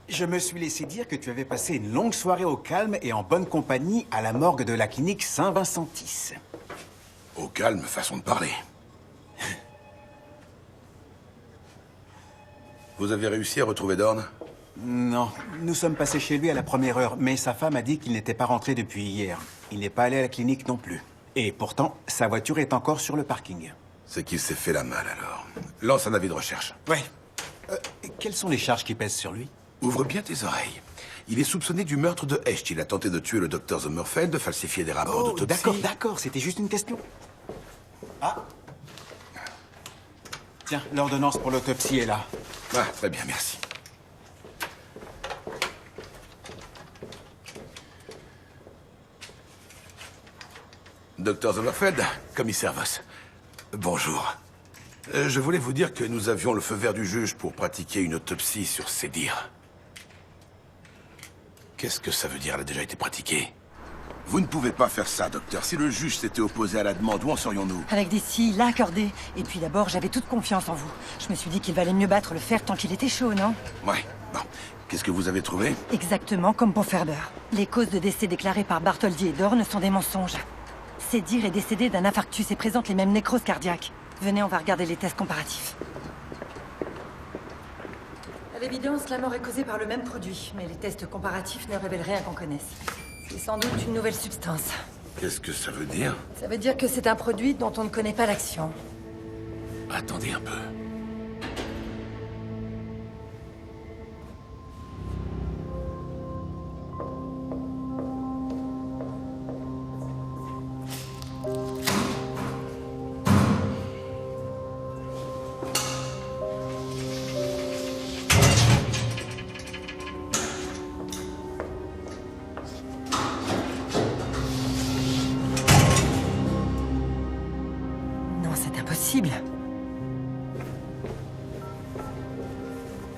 S8: Je me suis laissé dire que tu avais passé une longue soirée au calme et en bonne compagnie à la morgue de la clinique Saint-Vincentis.
S7: Au calme, façon de parler. Vous avez réussi à retrouver Dorn?
S8: Non, nous sommes passés chez lui à la première heure, mais sa femme a dit qu'il n'était pas rentré depuis hier. Il n'est pas allé à la clinique non plus. Et pourtant, sa voiture est encore sur le parking.
S7: C'est qu'il s'est fait la malle alors. Lance un avis de recherche.
S8: Ouais. Quelles sont les charges qui pèsent sur lui?
S7: Ouvre bien tes oreilles. Il est soupçonné du meurtre de Hecht. Il a tenté de tuer le docteur Sommerfeld, de falsifier des rapports d'autopsie.
S8: D'accord, c'était juste une question. Ah. Tiens, l'ordonnance pour l'autopsie est là.
S7: Ah, très bien, merci. Docteur Sommerfeld, commissaire Voss. Bonjour. Je voulais vous dire que nous avions le feu vert du juge pour pratiquer une autopsie sur ces dires. Qu'est-ce que ça veut dire, elle a déjà été pratiquée? Vous ne pouvez pas faire ça, docteur. Si le juge s'était opposé à la demande, où en serions-nous?
S2: Avec des si, il l'a accordé. Et puis d'abord, j'avais toute confiance en vous. Je me suis dit qu'il valait mieux battre le fer tant qu'il était chaud, non?
S7: Ouais, bon. Qu'est-ce que vous avez trouvé?
S2: Exactement comme pour Ferber. Les causes de décès déclarées par Bartholdi et Dorn sont des mensonges. Sédir est décédé d'un infarctus et présente les mêmes nécroses cardiaques. Venez, on va regarder les tests comparatifs. À l'évidence, la mort est causée par le même produit, mais les tests comparatifs ne révèlent rien qu'on connaisse. C'est sans doute une nouvelle substance.
S7: Qu'est-ce que ça veut dire?
S2: Ça veut dire que c'est un produit dont on ne connaît pas l'action.
S7: Attendez un peu.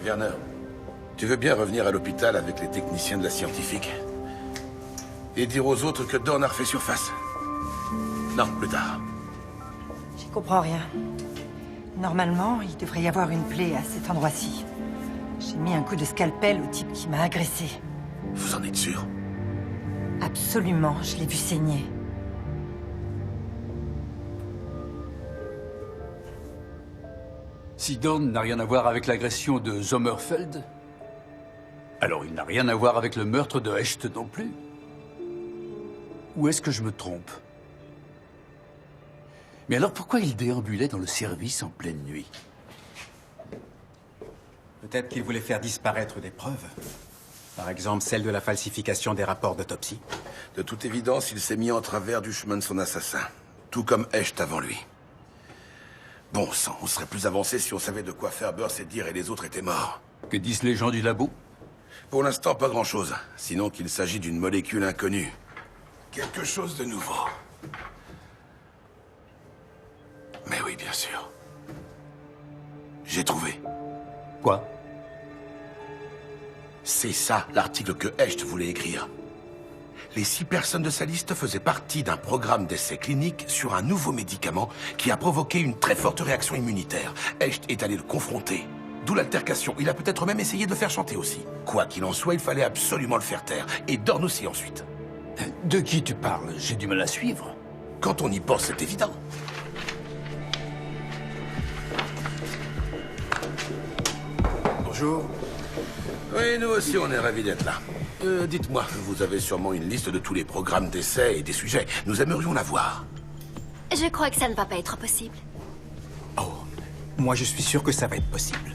S7: Werner, tu veux bien revenir à l'hôpital avec les techniciens de la scientifique? Et dire aux autres que Dorn a refait surface? Non, plus tard.
S2: J'y comprends rien. Normalement, il devrait y avoir une plaie à cet endroit-ci. J'ai mis un coup de scalpel au type qui m'a agressé.
S7: Vous en êtes sûr?
S2: Absolument, je l'ai vu saigner.
S5: Si Dorn n'a rien à voir avec l'agression de Sommerfeld, alors il n'a rien à voir avec le meurtre de Hecht non plus. Ou est-ce que je me trompe? Mais alors pourquoi il déambulait dans le service en pleine nuit?
S8: Peut-être qu'il voulait faire disparaître des preuves. Par exemple, celle de la falsification des rapports d'autopsie.
S7: De toute évidence, il s'est mis en travers du chemin de son assassin. Tout comme Hecht avant lui. Bon sang, on serait plus avancé si on savait de quoi Ferber s'est dire et les autres étaient morts.
S5: Que disent les gens du labo?
S7: Pour l'instant, pas grand-chose. Sinon qu'il s'agit d'une molécule inconnue. Quelque chose de nouveau. Mais oui, bien sûr. J'ai trouvé.
S5: Quoi?
S7: C'est ça, l'article que Hecht voulait écrire. Les 6 personnes de sa liste faisaient partie d'un programme d'essai clinique sur un nouveau médicament qui a provoqué une très forte réaction immunitaire. Hecht est allé le confronter. D'où l'altercation. Il a peut-être même essayé de le faire chanter aussi. Quoi qu'il en soit, il fallait absolument le faire taire. Et Dorn aussi ensuite.
S5: De qui tu parles? J'ai du mal à suivre.
S7: Quand on y pense, c'est évident.
S8: Bonjour.
S7: Oui, nous aussi, on est ravis d'être là. Dites-moi, vous avez sûrement une liste de tous les programmes d'essai et des sujets. Nous aimerions la voir.
S12: Je crois que ça ne va pas être possible.
S8: Oh, moi je suis sûr que ça va être possible.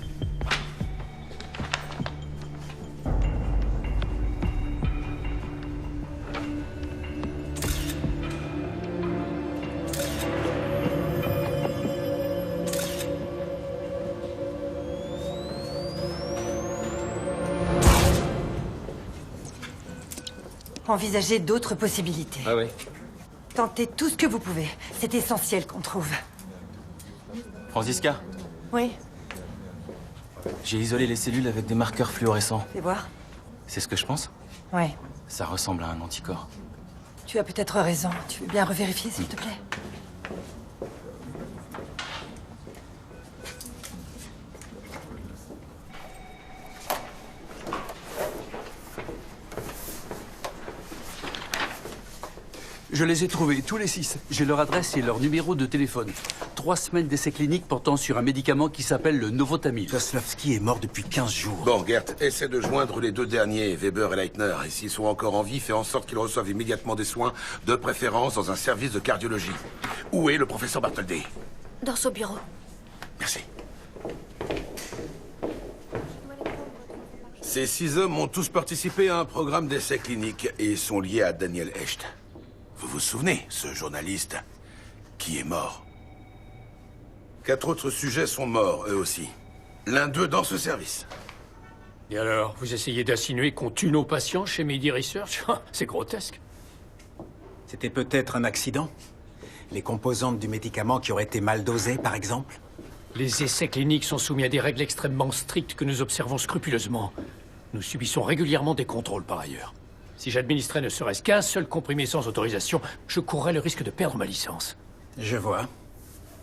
S2: Envisagez d'autres possibilités.
S10: Ah oui.
S2: Tentez tout ce que vous pouvez. C'est essentiel qu'on trouve.
S10: Franziska,
S2: Oui,
S10: j'ai isolé les cellules avec des marqueurs fluorescents.
S2: fais voir.
S10: C'est ce que je pense?
S2: Ouais.
S10: Ça ressemble à un anticorps.
S2: Tu as peut-être raison. Tu veux bien revérifier, s'il te plaît?
S5: Je les ai trouvés, tous les 6. J'ai leur adresse et leur numéro de téléphone. 3 semaines d'essais cliniques portant sur un médicament qui s'appelle le Novotamil.
S8: Kozlovski est mort depuis 15 jours.
S7: Bon, Gert, essaie de joindre les 2 derniers, Weber et Leitner. Et s'ils sont encore en vie, fais en sorte qu'ils reçoivent immédiatement des soins, de préférence dans un service de cardiologie. Où est le professeur Bartholdi?
S14: Dans son bureau.
S7: Merci. Ces 6 hommes ont tous participé à un programme d'essais cliniques et sont liés à Daniel Hecht. Vous vous souvenez, ce journaliste qui est mort? 4 autres sujets sont morts, eux aussi. L'un d'eux dans ce service.
S1: Et alors, vous essayez d'insinuer qu'on tue nos patients chez Medi Research? C'est grotesque.
S8: C'était peut-être un accident? Les composantes du médicament qui auraient été mal dosées, par exemple?
S1: Les essais cliniques sont soumis à des règles extrêmement strictes que nous observons scrupuleusement. Nous subissons régulièrement des contrôles par ailleurs. Si j'administrais ne serait-ce qu'un seul comprimé sans autorisation, je courrais le risque de perdre ma licence.
S8: Je vois.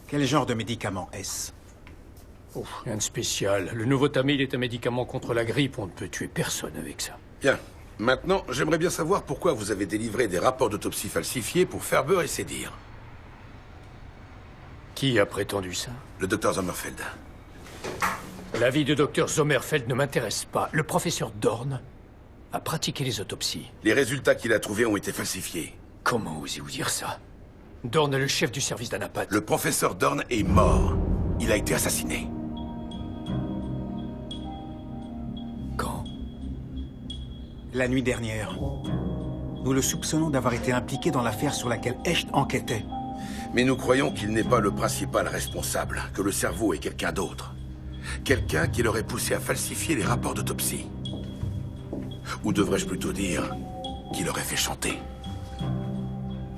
S8: Quel genre de médicament est-ce?
S1: Oh, rien de spécial. Le Novotamil est un médicament contre la grippe. On ne peut tuer personne avec ça.
S7: Bien. Maintenant, j'aimerais bien savoir pourquoi vous avez délivré des rapports d'autopsie falsifiés pour Ferber et ses dires.
S1: Qui a prétendu ça?
S7: Le docteur Sommerfeld.
S1: L'avis de docteur Sommerfeld ne m'intéresse pas. Le professeur Dorn a pratiqué les autopsies.
S7: Les résultats qu'il a trouvés ont été falsifiés.
S1: Comment osez-vous dire ça? Dorn est le chef du service d'Anapat.
S7: Le professeur Dorn est mort. Il a été assassiné.
S1: Quand?
S8: La nuit dernière. Nous le soupçonnons d'avoir été impliqué dans l'affaire sur laquelle Hecht enquêtait.
S7: Mais nous croyons qu'il n'est pas le principal responsable, que le cerveau est quelqu'un d'autre. Quelqu'un qui l'aurait poussé à falsifier les rapports d'autopsie. Ou devrais-je plutôt dire qu'il l'aurait fait chanter.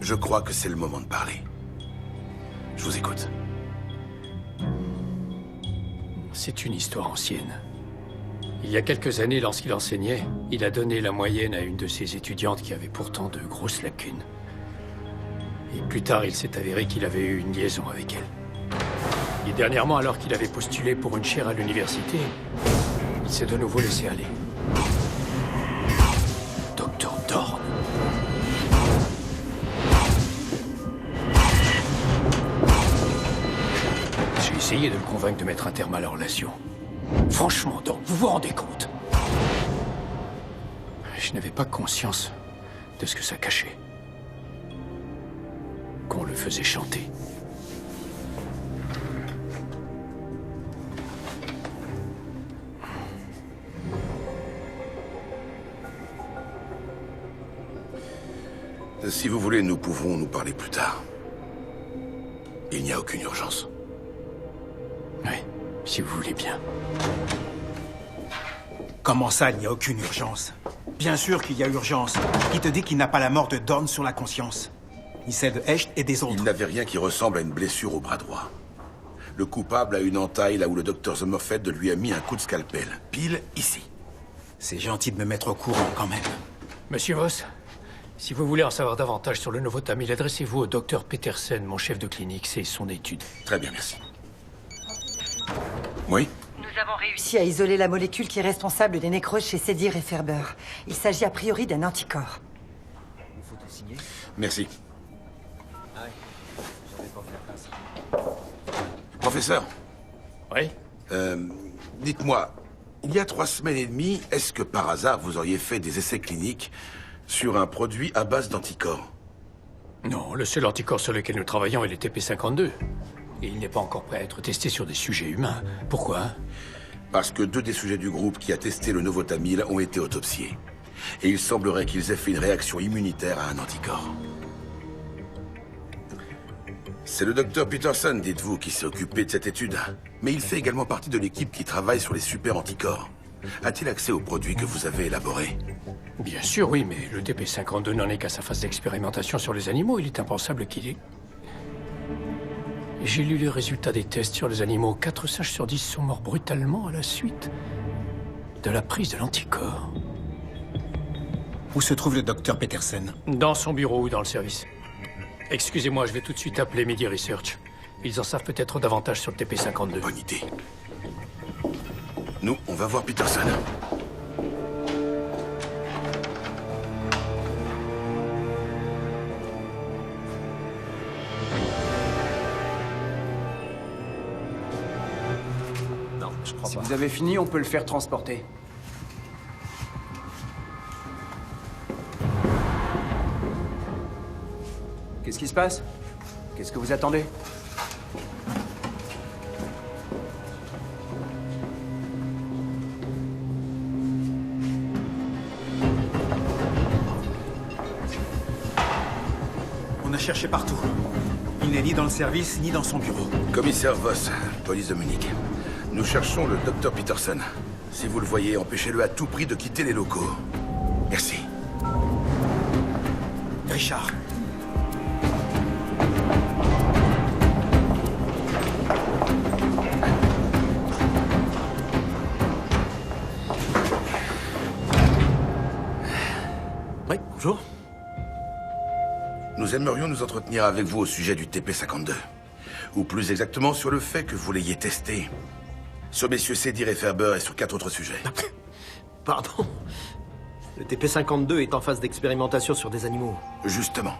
S7: Je crois que c'est le moment de parler. Je vous écoute.
S1: C'est une histoire ancienne. Il y a quelques années, lorsqu'il enseignait, il a donné la moyenne à une de ses étudiantes qui avait pourtant de grosses lacunes. Et plus tard, il s'est avéré qu'il avait eu une liaison avec elle. Et dernièrement, alors qu'il avait postulé pour une chaire à l'université, il s'est de nouveau laissé aller. Docteur Dorn. J'ai essayé de le convaincre de mettre un terme à la relation. Franchement, Dorn, vous vous rendez compte? Je n'avais pas conscience de ce que ça cachait. Qu'on le faisait chanter.
S7: Si vous voulez, nous pouvons nous parler plus tard. Il n'y a aucune urgence.
S1: Oui, si vous voulez bien.
S8: Comment ça, il n'y a aucune urgence? Bien sûr qu'il y a urgence. Qui te dit qu'il n'a pas la mort de Dorn sur la conscience? Ni celle de Hecht et des autres.
S7: Il n'avait rien qui ressemble à une blessure au bras droit. Le coupable a une entaille là où le docteur Sommerfeld lui a mis un coup de scalpel. Pile ici.
S8: C'est gentil de me mettre au courant quand même.
S1: Monsieur Voss, si vous voulez en savoir davantage sur le Novotamil, adressez-vous au docteur Petersen, mon chef de clinique. C'est son étude.
S7: Très bien, merci. Oui?
S2: Nous avons réussi à isoler la molécule qui est responsable des nécroses chez Sedir et Ferber. Il s'agit a priori d'un anticorps.
S9: Il faut tout signer.
S7: Merci.
S9: Ah ouais, j'avais pas fait la place.
S7: Professeur?
S1: Oui?
S7: Dites-moi, il y a 3 semaines et demie, est-ce que par hasard vous auriez fait des essais cliniques sur un produit à base d'anticorps?
S1: Non, le seul anticorps sur lequel nous travaillons est le TP52. Et il n'est pas encore prêt à être testé sur des sujets humains. Pourquoi?
S7: Parce que 2 des sujets du groupe qui a testé le Novotamil ont été autopsiés. Et il semblerait qu'ils aient fait une réaction immunitaire à un anticorps. C'est le docteur Peterson, dites-vous, qui s'est occupé de cette étude. Mais il fait également partie de l'équipe qui travaille sur les super anticorps. a-t-il accès aux produits que vous avez élaborés?
S1: Bien sûr, oui, mais le TP-52 n'en est qu'à sa phase d'expérimentation sur les animaux. Il est impensable qu'il ait... J'ai lu les résultats des tests sur les animaux. 4 singes sur 10 sont morts brutalement à la suite de la prise de l'anticorps.
S8: Où se trouve le docteur Petersen?
S1: Dans son bureau ou dans le service. Excusez-moi, je vais tout de suite appeler Medi Research. Ils en savent peut-être davantage sur le TP-52.
S7: Bonne idée. Nous, on va voir Peterson.
S3: Non, je crois
S6: Si
S3: pas.
S6: vous avez fini, on peut le faire transporter. Qu'est-ce qui se passe? Qu'est-ce que vous attendez?
S8: On a cherché partout. Il n'est ni dans le service, ni dans son bureau.
S7: Commissaire Voss, police de Munich. Nous cherchons le docteur Peterson. Si vous le voyez, empêchez-le à tout prix de quitter les locaux. Merci.
S8: Richard.
S3: Oui, bonjour.
S7: Nous aimerions nous entretenir avec vous au sujet du TP-52. Ou plus exactement sur le fait que vous l'ayez testé. Sur messieurs Sedir et Ferber et sur 4 autres sujets.
S3: Pardon. Le TP-52 est en phase d'expérimentation sur des animaux.
S7: Justement.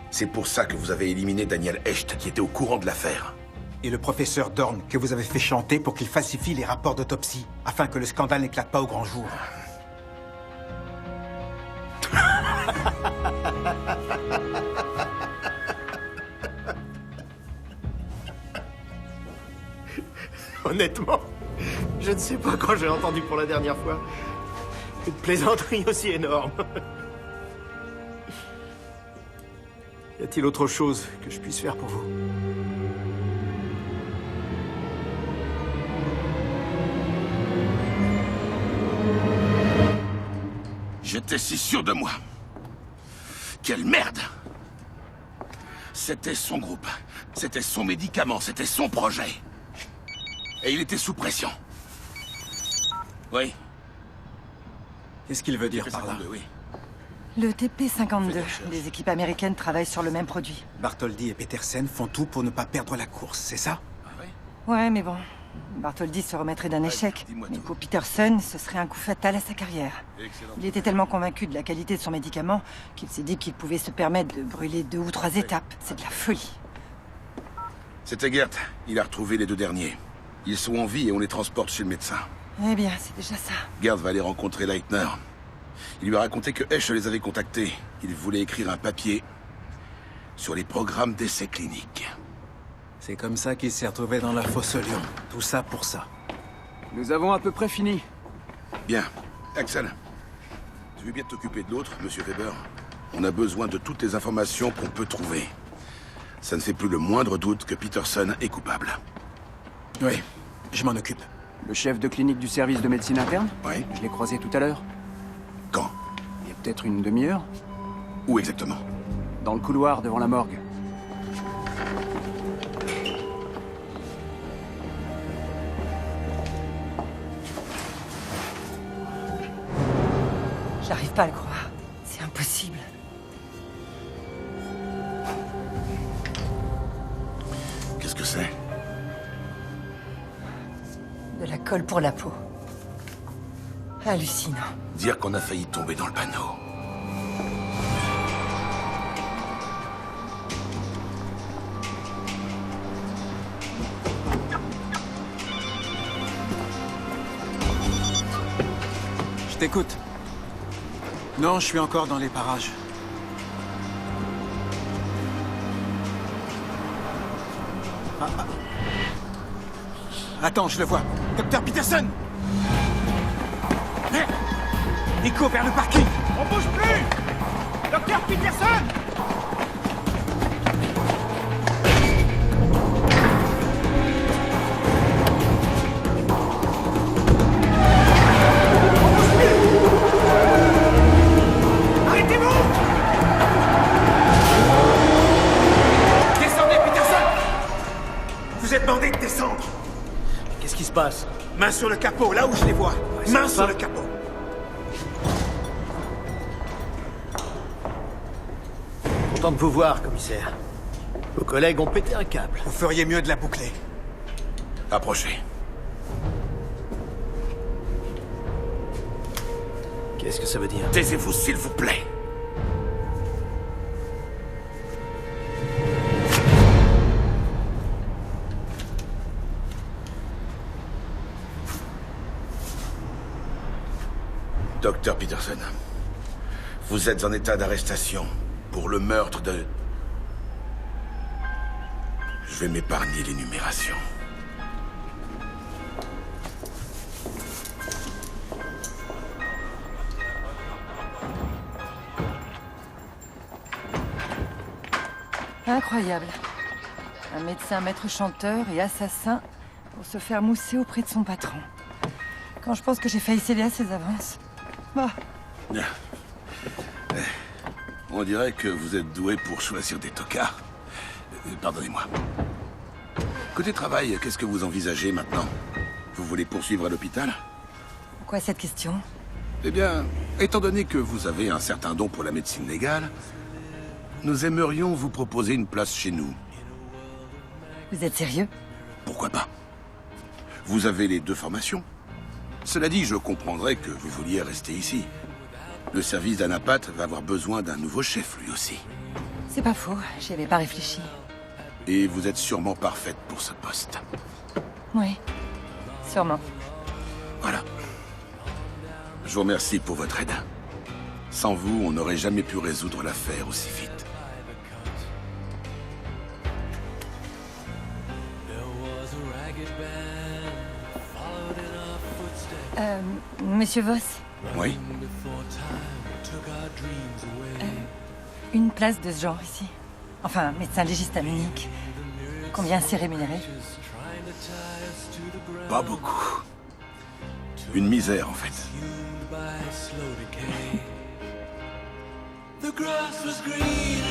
S7: C'est pour ça que vous avez éliminé Daniel Hecht, qui était au courant de l'affaire.
S8: Et le professeur Dorn, que vous avez fait chanter pour qu'il falsifie les rapports d'autopsie, afin que le scandale n'éclate pas au grand jour.
S3: Honnêtement, je ne sais pas quand j'ai entendu pour la dernière fois une plaisanterie aussi énorme. Y a-t-il autre chose que je puisse faire pour vous?
S7: J'étais si sûr de moi. Quelle merde! C'était son groupe, c'était son médicament, c'était son projet. Et il était sous pression. Oui.
S8: Qu'est-ce qu'il veut dire par là?
S7: Oui.
S2: Le TP-52, des équipes américaines travaillent sur le même produit.
S8: Bartholdi et Petersen font tout pour ne pas perdre la course, c'est ça?
S2: Ouais, mais bon, Bartholdi se remettrait d'un échec. Mais pour Peterson, ce serait un coup fatal à sa carrière. Il était tellement convaincu de la qualité de son médicament qu'il s'est dit qu'il pouvait se permettre de brûler 2 ou 3 étapes. C'est de la folie.
S7: C'était Gert. Il a retrouvé les 2 derniers. Ils sont en vie et on les transporte chez le médecin.
S2: Eh bien, c'est déjà ça.
S7: Gert va aller rencontrer Leitner. Il lui a raconté que Hesch les avait contactés. Il voulait écrire un papier sur les programmes d'essais cliniques.
S8: C'est comme ça qu'il s'est retrouvé dans la fosse au lion. Tout ça pour ça.
S6: Nous avons à peu près fini.
S7: Bien. Axel, tu veux bien t'occuper de l'autre, monsieur Weber? On a besoin de toutes les informations qu'on peut trouver. Ça ne fait plus le moindre doute que Peterson est coupable.
S8: Oui, je m'en occupe.
S6: Le chef de clinique du service de médecine interne?
S7: Oui.
S6: Je l'ai croisé tout à l'heure.
S7: Quand?
S6: Il y a peut-être une demi-heure.
S7: Où exactement?
S6: Dans le couloir devant la morgue.
S2: J'arrive pas à le croire. C'est impossible.
S7: Qu'est-ce que c'est?
S2: De la colle pour la peau. Hallucinant.
S7: Dire qu'on a failli tomber dans le panneau.
S8: Je t'écoute. Non, je suis encore dans les parages. Attends, je le vois. Docteur Peterson! Il court vers le parking! On bouge plus! Docteur Peterson!
S3: passe.
S7: Main sur le capot, là où je les vois. Main sur le capot.
S3: Content de vous voir, commissaire. Vos collègues ont pété un câble.
S8: Vous feriez mieux de la boucler.
S7: Approchez.
S3: Qu'est-ce que ça veut dire?
S7: Taisez-vous, s'il vous plaît. Docteur Peterson, vous êtes en état d'arrestation pour le meurtre de... Je vais m'épargner l'énumération.
S2: Incroyable. Un médecin maître chanteur et assassin pour se faire mousser auprès de son patron. Quand je pense que j'ai failli céder à ses avances. Bah.
S7: On dirait que vous êtes doué pour choisir des tocards. Pardonnez-moi. Côté travail, qu'est-ce que vous envisagez maintenant? Vous voulez poursuivre à l'hôpital?
S2: Pourquoi cette question?
S7: Eh bien, étant donné que vous avez un certain don pour la médecine légale, nous aimerions vous proposer une place chez nous.
S2: Vous êtes sérieux?
S7: Pourquoi pas? Vous avez les deux formations. Cela dit, je comprendrais que vous vouliez rester ici. Le service d'Anapat va avoir besoin d'un nouveau chef, lui aussi.
S2: C'est pas faux, j'y avais pas réfléchi.
S7: Et vous êtes sûrement parfaite pour ce poste.
S2: Oui, sûrement.
S7: Voilà. Je vous remercie pour votre aide. Sans vous, on n'aurait jamais pu résoudre l'affaire aussi vite.
S2: Monsieur Voss?
S7: Oui?
S2: Une place de ce genre ici. Enfin, médecin légiste à Munich. Combien c'est rémunéré?
S7: Pas beaucoup. Une misère, en fait.
S15: The grass was green